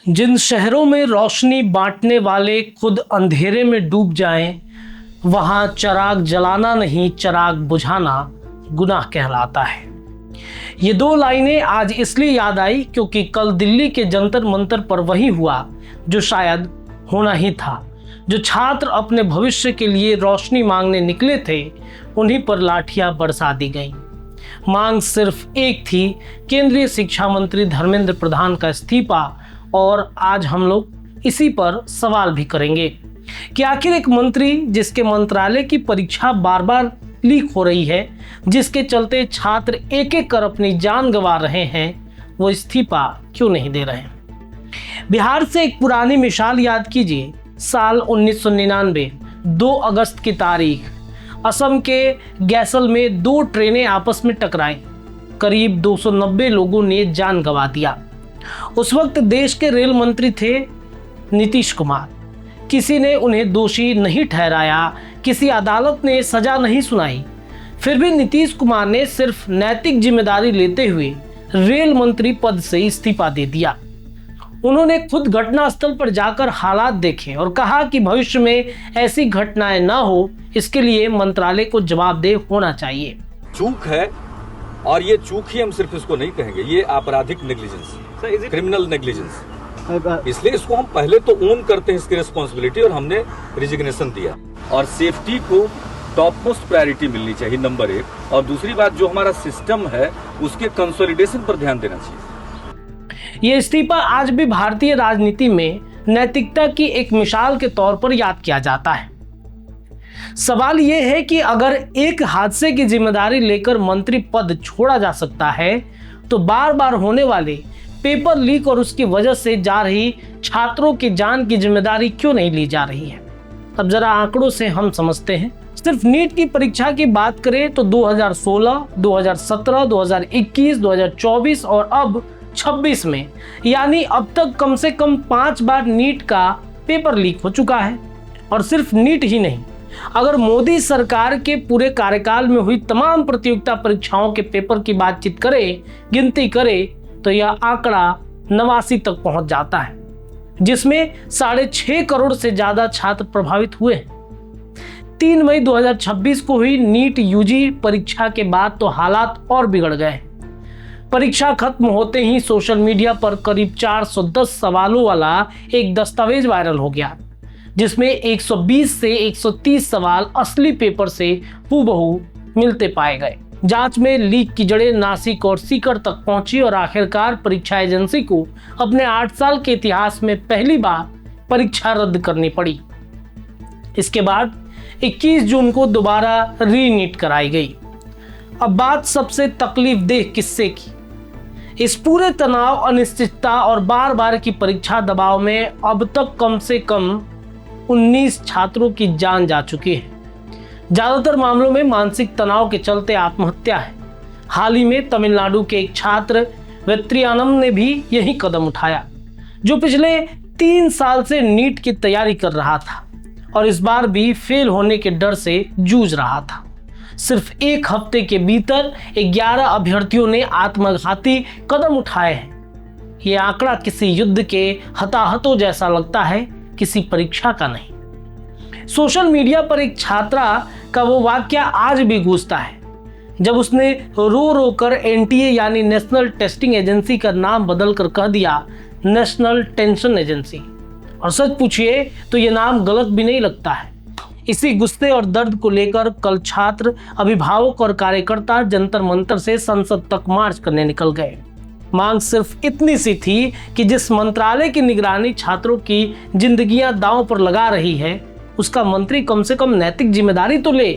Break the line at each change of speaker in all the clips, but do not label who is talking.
जिन शहरों में रोशनी बांटने वाले खुद अंधेरे में डूब जाएं, वहां चिराग जलाना नहीं चिराग बुझाना गुनाह कहलाता है। ये दो लाइनें आज इसलिए याद आई क्योंकि कल दिल्ली के जंतर मंतर पर वही हुआ जो शायद होना ही था। जो छात्र अपने भविष्य के लिए रोशनी मांगने निकले थे, उन्हीं पर लाठियां बरसा दी गईं। मांग सिर्फ एक थी, केंद्रीय शिक्षा मंत्री धर्मेंद्र प्रधान का इस्तीफा। और आज हम लोग इसी पर सवाल भी करेंगे कि आखिर एक मंत्री जिसके मंत्रालय की परीक्षा बार बार लीक हो रही है, जिसके चलते छात्र एक एक कर अपनी जान गंवा रहे हैं, वो इस्तीफा क्यों नहीं दे रहे। बिहार से एक पुरानी मिसाल याद कीजिए। साल 1999 2 अगस्त की तारीख, असम के गैसल में 2 ट्रेनें आपस में टकराई। करीब 290 लोगों ने जान गंवा दिया। उस वक्त देश के रेल मंत्री थे नीतीश कुमार। किसी ने उन्हें दोषी नहीं ठहराया, किसी अदालत ने सजा नहीं सुनाई। फिर भी नीतीश कुमार ने सिर्फ नैतिक जिम्मेदारी लेते हुए रेल मंत्री पद से इस्तीफा दे दिया। उन्होंने खुद घटनास्थल पर जाकर हालात देखे और कहा कि भविष्य में ऐसी घटनाएं ना हो, इसके लिए मंत्रालय को जवाबदेह होना चाहिए।
चूक है, और ये चूक ही हम सिर्फ इसको नहीं कहेंगे, ये आपराधिक नेग्लिजेंस, क्रिमिनल नेग्लिजेंस। इसलिए इसको हम पहले तो ओन करते हैं इसकी रिस्पॉन्सिबिलिटी, और हमने रिजिग्नेशन दिया। और सेफ्टी को टॉप मोस्ट प्रायोरिटी मिलनी चाहिए, नंबर 1। और दूसरी बात, जो हमारा सिस्टम है उसके कंसोलिडेशन पर ध्यान देना चाहिए।
ये इस्तीफा आज भी भारतीय राजनीति में नैतिकता की एक मिसाल के तौर पर याद किया जाता है। सवाल यह है कि अगर एक हादसे की जिम्मेदारी लेकर मंत्री पद छोड़ा जा सकता है, तो बार बार होने वाले पेपर लीक और उसकी वजह से जा रही छात्रों की जान की जिम्मेदारी क्यों नहीं ली जा रही है। अब जरा आंकड़ों से हम समझते हैं। सिर्फ नीट की परीक्षा की बात करें तो 2016, 2017, 2021, 2024 और अब 26 में, यानी अब तक कम से कम 5 बार नीट का पेपर लीक हो चुका है। और सिर्फ नीट ही नहीं, अगर मोदी सरकार के पूरे कार्यकाल में हुई तमाम प्रतियोगिता परीक्षाओं के पेपर की बातचीत करें, गिनती करें, तो यह आंकड़ा 89 तक पहुंच जाता है, जिसमें 6.5 करोड़ से ज्यादा छात्र प्रभावित हुए। 3 मई 2026 को हुई नीट यूजी परीक्षा के बाद तो हालात और बिगड़ गए। परीक्षा खत्म होते ही सोशल मीडिया पर करीब 410 सवालों वाला एक दस्तावेज वायरल हो गया, जिसमें 120 से 130 सवाल असली पेपर से हूबहू मिलते पाए गए। जांच में लीक की जड़ें नासिक और सीकर तक पहुंची और आखिरकार परीक्षा एजेंसी को अपने 8 साल के इतिहास में पहली बार परीक्षा रद्द करनी पड़ी। इसके बाद 21 जून को दोबारा रीनीट कराई गई। अब बात सबसे तकलीफदेह किस्से की। इस पूरे तनाव, अनिश्चितता और बार बार की परीक्षा दबाव में अब तक कम से कम 19 छात्रों की जान जा चुकी है। ज्यादातर मामलों में मानसिक तनाव के चलते आत्महत्या है। हाल ही में तमिलनाडु के एक छात्र वेत्रियानम ने भी यही कदम उठाया, जो पिछले 3 साल से नीट की तैयारी कर रहा था और इस बार भी फेल होने के डर से जूझ रहा था। सिर्फ 1 हफ्ते के भीतर 11 अभ्यर्थियों ने आत्मघाती कदम उठाए हैं। ये आंकड़ा किसी युद्ध के हताहतों जैसा लगता है, किसी परीक्षा का नहीं। सोशल मीडिया पर एक छात्रा का वो वाक्य आज भी गूंजता है, जब उसने रो रो कर NTA यानी नेशनल टेस्टिंग एजेंसी का नाम बदलकर कह दिया नेशनल टेंशन एजेंसी। और सच पूछिए तो ये नाम गलत भी नहीं लगता है। इसी गुस्से और दर्द को लेकर कल छात्र, अभिभावक और कार्यकर्ता जंतर मंतर से संसद तक मार्च करने निकल गए। मांग सिर्फ इतनी सी थी कि जिस मंत्रालय की निगरानी छात्रों की जिंदगियां दांव पर लगा रही है, उसका मंत्री कम से कम नैतिक जिम्मेदारी तो ले।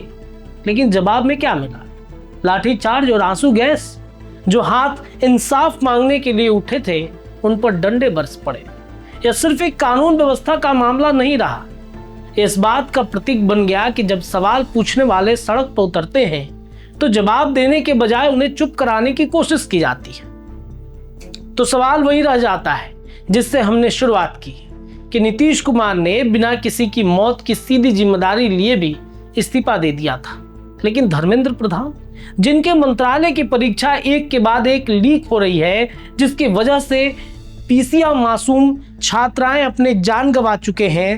लेकिन जवाब में क्या मिला? लाठीचार्ज और आंसू गैस। जो हाथ इंसाफ मांगने के लिए उठे थे, उन पर डंडे बरस पड़े। यह सिर्फ एक कानून व्यवस्था का मामला नहीं रहा, इस बात का प्रतीक बन गया कि जब सवाल पूछने वाले सड़क पर उतरते हैं, तो जवाब देने के बजाय उन्हें चुप कराने की कोशिश की जाती है। तो सवाल वही रह जाता है जिससे हमने शुरुआत की, कि नीतीश कुमार ने बिना किसी की मौत की सीधी जिम्मेदारी लिए भी इस्तीफा दे दिया था, लेकिन धर्मेंद्र प्रधान, जिनके मंत्रालय की परीक्षा एक के बाद एक लीक हो रही है, जिसकी वजह से पीसिया मासूम छात्राएं अपने जान गंवा चुके हैं,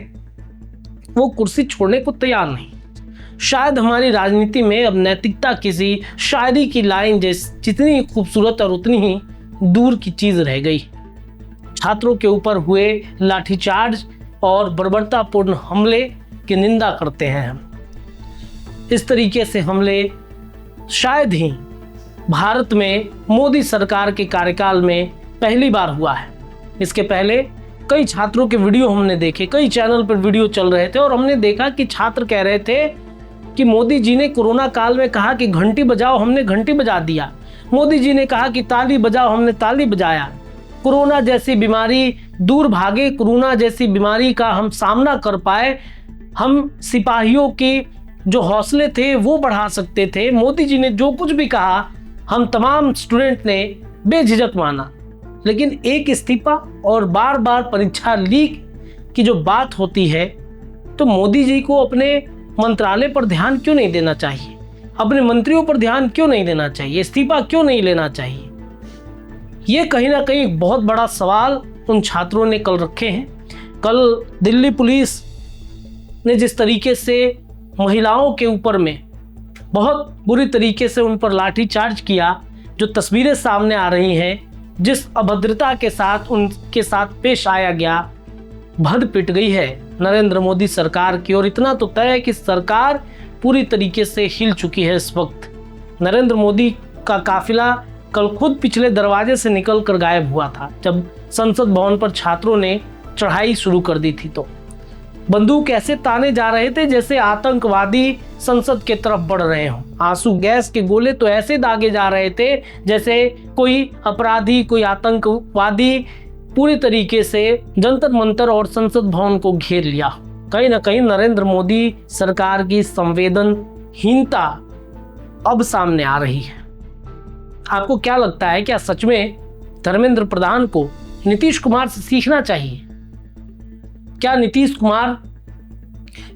वो कुर्सी छोड़ने को तैयार नहीं। शायद हमारी राजनीति में अब नैतिकता किसी शायरी की लाइन जितनी खूबसूरत और उतनी ही दूर की चीज रह गई। छात्रों के ऊपर हुए लाठीचार्ज और बर्बरतापूर्ण हमले की निंदा करते हैं हम। इस तरीके से हमले शायद ही भारत में मोदी सरकार के कार्यकाल में पहली बार हुआ है। इसके पहले कई छात्रों के वीडियो हमने देखे, कई चैनल पर वीडियो चल रहे थे और हमने देखा कि छात्र कह रहे थे कि मोदी जी ने कोरोना काल में कहा कि घंटी बजाओ, हमने घंटी बजा दिया। मोदी जी ने कहा कि ताली बजाओ, हमने ताली बजाया। कोरोना जैसी बीमारी दूर भागे, कोरोना जैसी बीमारी का हम सामना कर पाए, हम सिपाहियों के जो हौसले थे वो बढ़ा सकते थे। मोदी जी ने जो कुछ भी कहा हम तमाम स्टूडेंट ने बेझिझक माना। लेकिन एक इस्तीफा और बार बार परीक्षा लीक की जो बात होती है, तो मोदी जी को अपने मंत्रालय पर ध्यान क्यों नहीं देना चाहिए, अपने मंत्रियों पर ध्यान क्यों नहीं देना चाहिए, इस्तीफा क्यों नहीं लेना चाहिए? ये कहीं ना कहीं बहुत बड़ा सवाल उन छात्रों ने कल रखे हैं। कल दिल्ली पुलिस ने जिस तरीके से महिलाओं के ऊपर में बहुत बुरी तरीके से उन पर लाठीचार्ज किया, जो तस्वीरें सामने आ रही हैं, जिस अभद्रता के साथ उनके साथ पेश आया गया, भद पिट गई है नरेंद्र मोदी सरकार की। और इतना तो तय है कि सरकार पूरी तरीके से हिल चुकी है इस वक्त। नरेंद्र मोदी का काफिला कल खुद पिछले दरवाजे से निकल कर गायब हुआ था, जब संसद भवन पर छात्रों ने चढ़ाई शुरू कर दी थी। तो बंदूक ऐसे ताने जा रहे थे जैसे आतंकवादी संसद के तरफ बढ़ रहे हों। आंसू गैस के गोले तो ऐसे दागे जा रहे थे जैसे कोई अपराधी, कोई आतंकवादी पूरी तरीके से जंतर मंतर और संसद भवन को घेर लिया। कहीं ना कहीं नरेंद्र मोदी सरकार की संवेदनहीनता अब सामने आ रही है। आपको क्या लगता है, क्या सच में धर्मेंद्र प्रधान को नीतीश कुमार से सीखना चाहिए? क्या नीतीश कुमार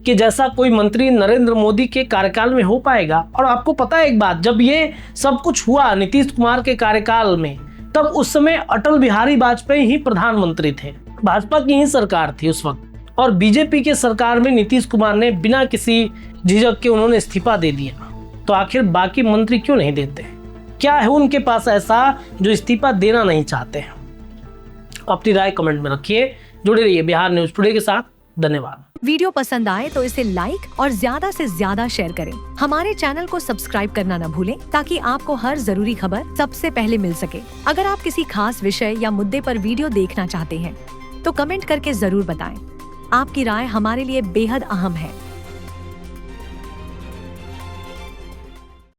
के जैसा कोई मंत्री नरेंद्र मोदी के कार्यकाल में हो पाएगा? और आपको पता है एक बात, जब ये सब कुछ हुआ नीतीश कुमार के कार्यकाल में, तब उस समय अटल बिहारी वाजपेयी ही प्रधानमंत्री थे, भाजपा की ही सरकार थी उस वक्त। और बीजेपी के सरकार में नीतीश कुमार ने बिना किसी झिझक के उन्होंने इस्तीफा दे दिया। तो आखिर बाकी मंत्री क्यों नहीं देते? क्या है उनके पास ऐसा जो इस्तीफा देना नहीं चाहते हैं? अपनी राय कमेंट में रखिए। जुड़े रहिए बिहार न्यूज टुडे के साथ। धन्यवाद।
वीडियो पसंद आए तो इसे लाइक और ज्यादा से ज्यादा शेयर करें। हमारे चैनल को सब्सक्राइब करना न भूलें ताकि आपको हर जरूरी खबर सबसे पहले मिल सके। अगर आप किसी खास विषय या मुद्दे पर वीडियो देखना चाहते हैं तो कमेंट करके जरूर बताएं। आपकी राय हमारे लिए बेहद अहम है।